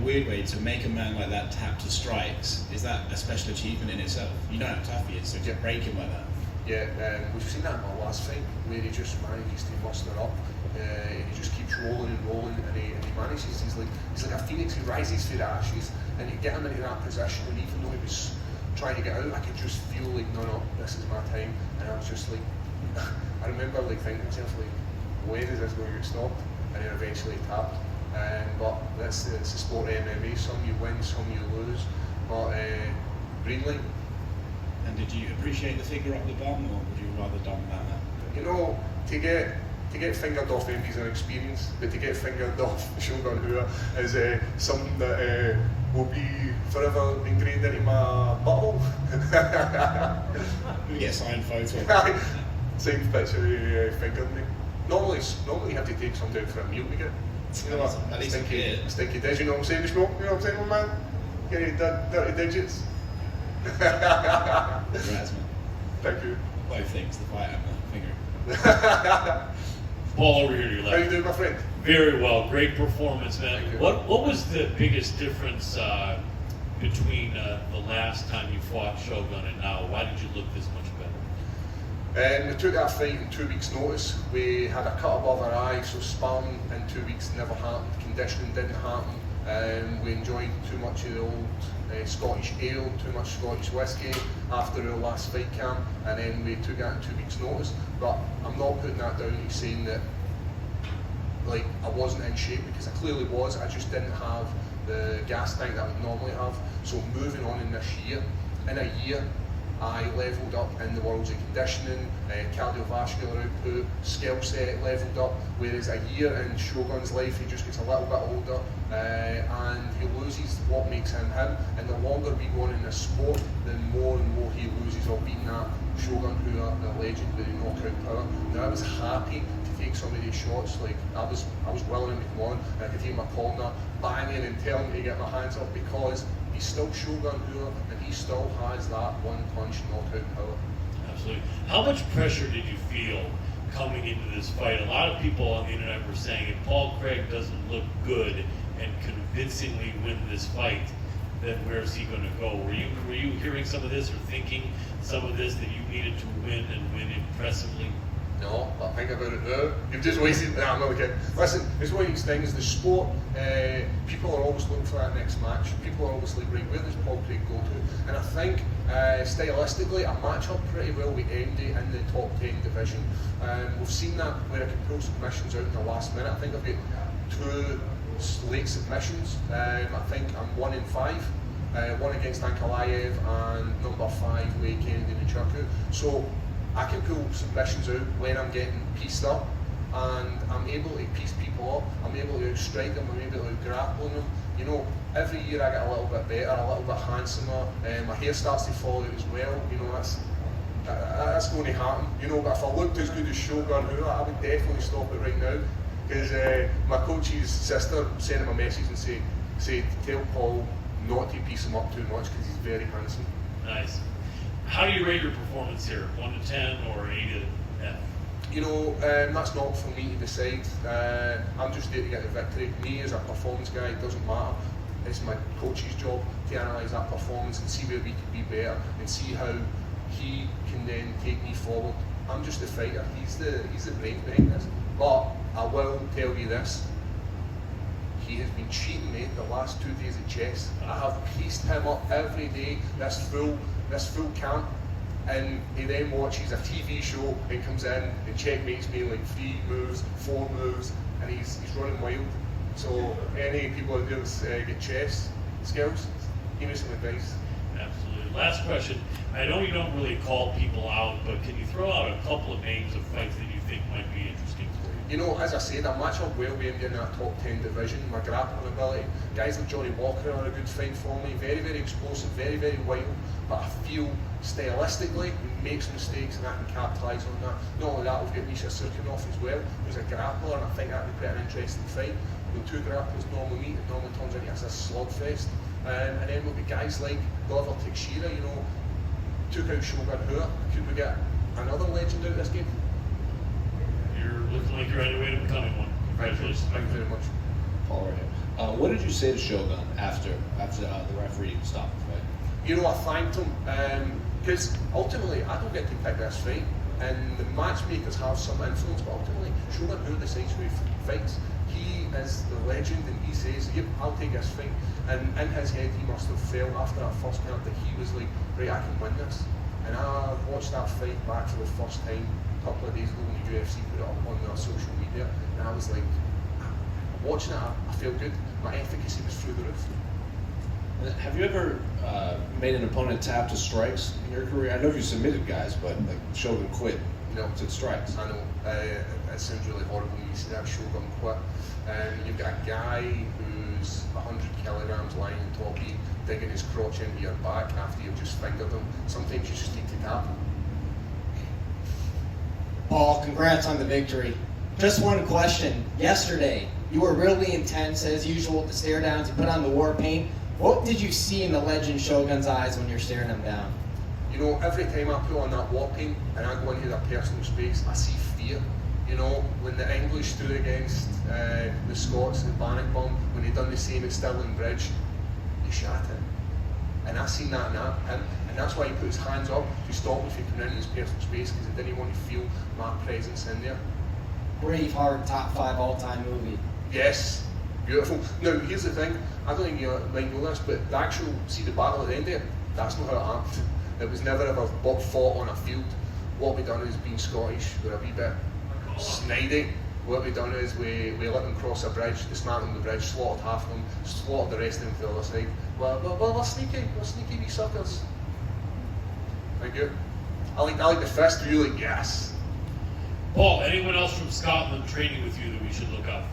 weird way, to make a man like that tap to strikes, is that a special achievement in itself? You know how tough he is, so to break him like that. Yeah, we've seen that in my last fight, where he just manages to muster up. He just keeps rolling and rolling, and he manages. He's like a phoenix. He rises through the ashes, and you get him into that position. And even though he was trying to get out, I could just feel like, no, this is my time. And I was just like, I remember like thinking to myself, like, when is this going to get stopped? And then eventually it tapped. But it's the sport of MMA. Some you win, some you lose. But green light. And did you appreciate the figure up the bum, or would you rather dumb that? You know, to get fingered off him is an experience, but to get fingered off Shogun Rua is something that will be forever ingrained into my butthole. We get a signed photo. Signed picture he fingered me. Normally you have to take somebody out for a meal to get. You know what? At least Stinky dish, you know what I'm saying, Smoke? You know what I'm saying, my man? Get any dirty digits. Congrats, man. Thank you. Both things, the fight and the finger. Paul, over here to your left. How you doing, my friend? Very well. Great performance, man. Thank you. What was the biggest difference between the last time you fought Shogun and now? Why did you look this much better? We took that fight in 2 weeks' notice. We had a cut above our eye, so sparring in 2 weeks never happened. Conditioning didn't happen. We enjoyed too much of the old Scottish ale, too much Scottish whiskey after our last fight camp, and then we took that in 2 weeks' notice. But I'm not putting that down to saying that like I wasn't in shape, because I clearly was. I just didn't have the gas tank that I would normally have. So moving on in this year, in a year, I levelled up in the worlds of conditioning, cardiovascular output, skill set levelled up, whereas a year in Shogun's life he just gets a little bit older and he loses what makes him him, and the longer we go on in this sport, the more and more he loses of being that Shogun Rua, the legend with the knockout power. Now I was happy to take some of these shots, like I was willing to come on, and I could hear my corner banging and telling me to get my hands up, because he's still Shogun Rua, and he still has that one-punch knockout power. Absolutely. How much pressure did you feel coming into this fight? A lot of people on the internet were saying if Paul Craig doesn't look good and convincingly win this fight, then where's he going to go? Were you hearing some of this or thinking some of this, that you needed to win and win impressively? No, but think about it now. You've just wasted. Nah, I'm not kidding. Listen, it's one of these things. The sport, people are always looking for that next match. People are always like, right, where does Paul Craig go to? And I think stylistically, I match up pretty well with Andy in the top 10 division. We've seen that where I can pull submissions out in the last minute. I think I've got 2 late submissions. I think I'm 1 in 5. One against Ankalaev and number 5 with Kennedy Nchukwu. So I can pull submissions out when I'm getting pieced up, and I'm able to piece people up, I'm able to outstrike them, I'm able to out-grapple them. You know, every year I get a little bit better, a little bit handsomer, my hair starts to fall out as well. You know, that's going to happen. You know, but if I looked as good as Shogun Rua, I would definitely stop it right now, because my coach's sister sent him a message and said tell Paul not to piece him up too much, because he's very handsome. Nice. How do you rate your performance here? 1 to 10 or 8 to F? You know, that's not for me to decide. I'm just there to get the victory. Me as a performance guy, it doesn't matter. It's my coach's job to analyse that performance and see where we could be better and see how he can then take me forward. I'm just a fighter. He's the brain behind this. But I will tell you this. He has been cheating me the last 2 days of chess. I have pieced him up every day, this full camp, and he then watches a TV show and comes in and checkmates me in like 3 moves, 4 moves, and he's running wild. So any people out there get chess skills, give me some advice. Absolutely. Last question. I know you don't really call people out, but can you throw out a couple of names of fights that you think might be interesting for you? You know, as I said, I match up well with him in that top 10 division. My grappling ability, guys like Johnny Walker are a good fight for me. Very, very explosive, very, very wild. But I feel stylistically he makes mistakes and I can capitalise on that. Not only that, we've got Misha Surkinov as well, who's a grappler, and I think that would be quite an interesting fight. When 2 grapplers normally meet, it normally turns into a slugfest. And then we'll be guys like Glover Teixeira, you know, took out Shogun Rua. Could we get another legend out of this game? You're looking like you're on your way to becoming one. Congratulations. Thank you very much. Paul, right here. What did you say to Shogun after the referee stopped the fight? You know, I thanked him because ultimately I don't get to pick this fight, and the matchmakers have some influence, but ultimately Shogun Rua decides who fights. He is the legend, and he says, "Yep, I'll take this fight." And in his head, he must have felt after that first card that he was like, "Right, I can win this." And I watched that fight back for the first time a couple of days ago when the UFC put it up on their social media, and I was like, watching it, I felt good. My efficacy was through the roof. Have you ever made an opponent tap to strikes in your career? I know you submitted guys, but like Shogun quit No. to strikes. I know, it sounds really horrible when you see that Shogun quit. You've got a guy who's 100 kilograms lying on top of you, digging his crotch into your back after you've just fingered him. Sometimes you just need to tap. Paul, congrats on the victory. Just one question. Yesterday, you were really intense as usual with the stare downs. You put on the war paint. What did you see in the legend Shogun's eyes when you're staring him down? You know, every time I put on that war paint and I go into their personal space, I see fear. You know, when the English stood against the Scots at Bannockburn, when they done the same at Stirling Bridge, they shot him. And I seen that in him, and that's why he put his hands up to stop me from coming into his personal space, because he didn't want to feel my presence in there. Braveheart, top 5 all-time movie. Yes, beautiful. Now, here's the thing, I don't think you might know this, but the actual, see the battle at the end there, that's not how it happened. It was never ever fought on a field. What we done is, being Scottish, we're a wee bit snidey. What we done is we let them cross a bridge, dismantled the bridge, slaughtered half of them, slaughtered the rest of them to the other side. We're sneaky wee suckers. Thank you. I like the fist, you like yes. Paul, anyone else from Scotland training with you that we should look out for?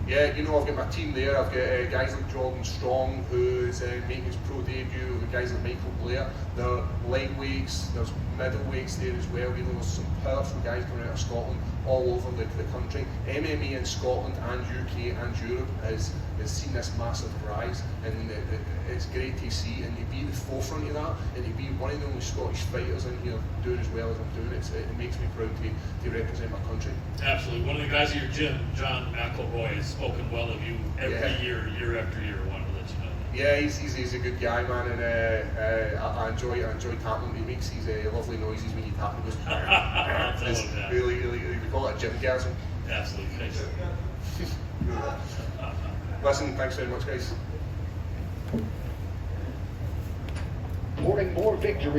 Yeah, you know, I've got my team there. I've got guys like Jordan Strong, who's making his pro debut. We've got guys like Michael Blair. There are lightweights, there's middleweights there as well. You know, there's some powerful guys coming out of Scotland all over the country. MMA in Scotland and UK and Europe has seen this massive rise, and it's great to see, and to be at the forefront of that, and to be one of the only Scottish fighters in here doing as well as I'm doing it makes me proud to represent my country. Absolutely. One of the guys at your gym, John McElroy, has spoken well of you every year after year. I wanted to let you know that. Yeah, he's a good guy, man, and I enjoy tapping him. He makes these lovely noises when you tap him. It's really, we call it a gymgasm. Absolutely. Thanks. Listen, thanks very much, guys. More victories.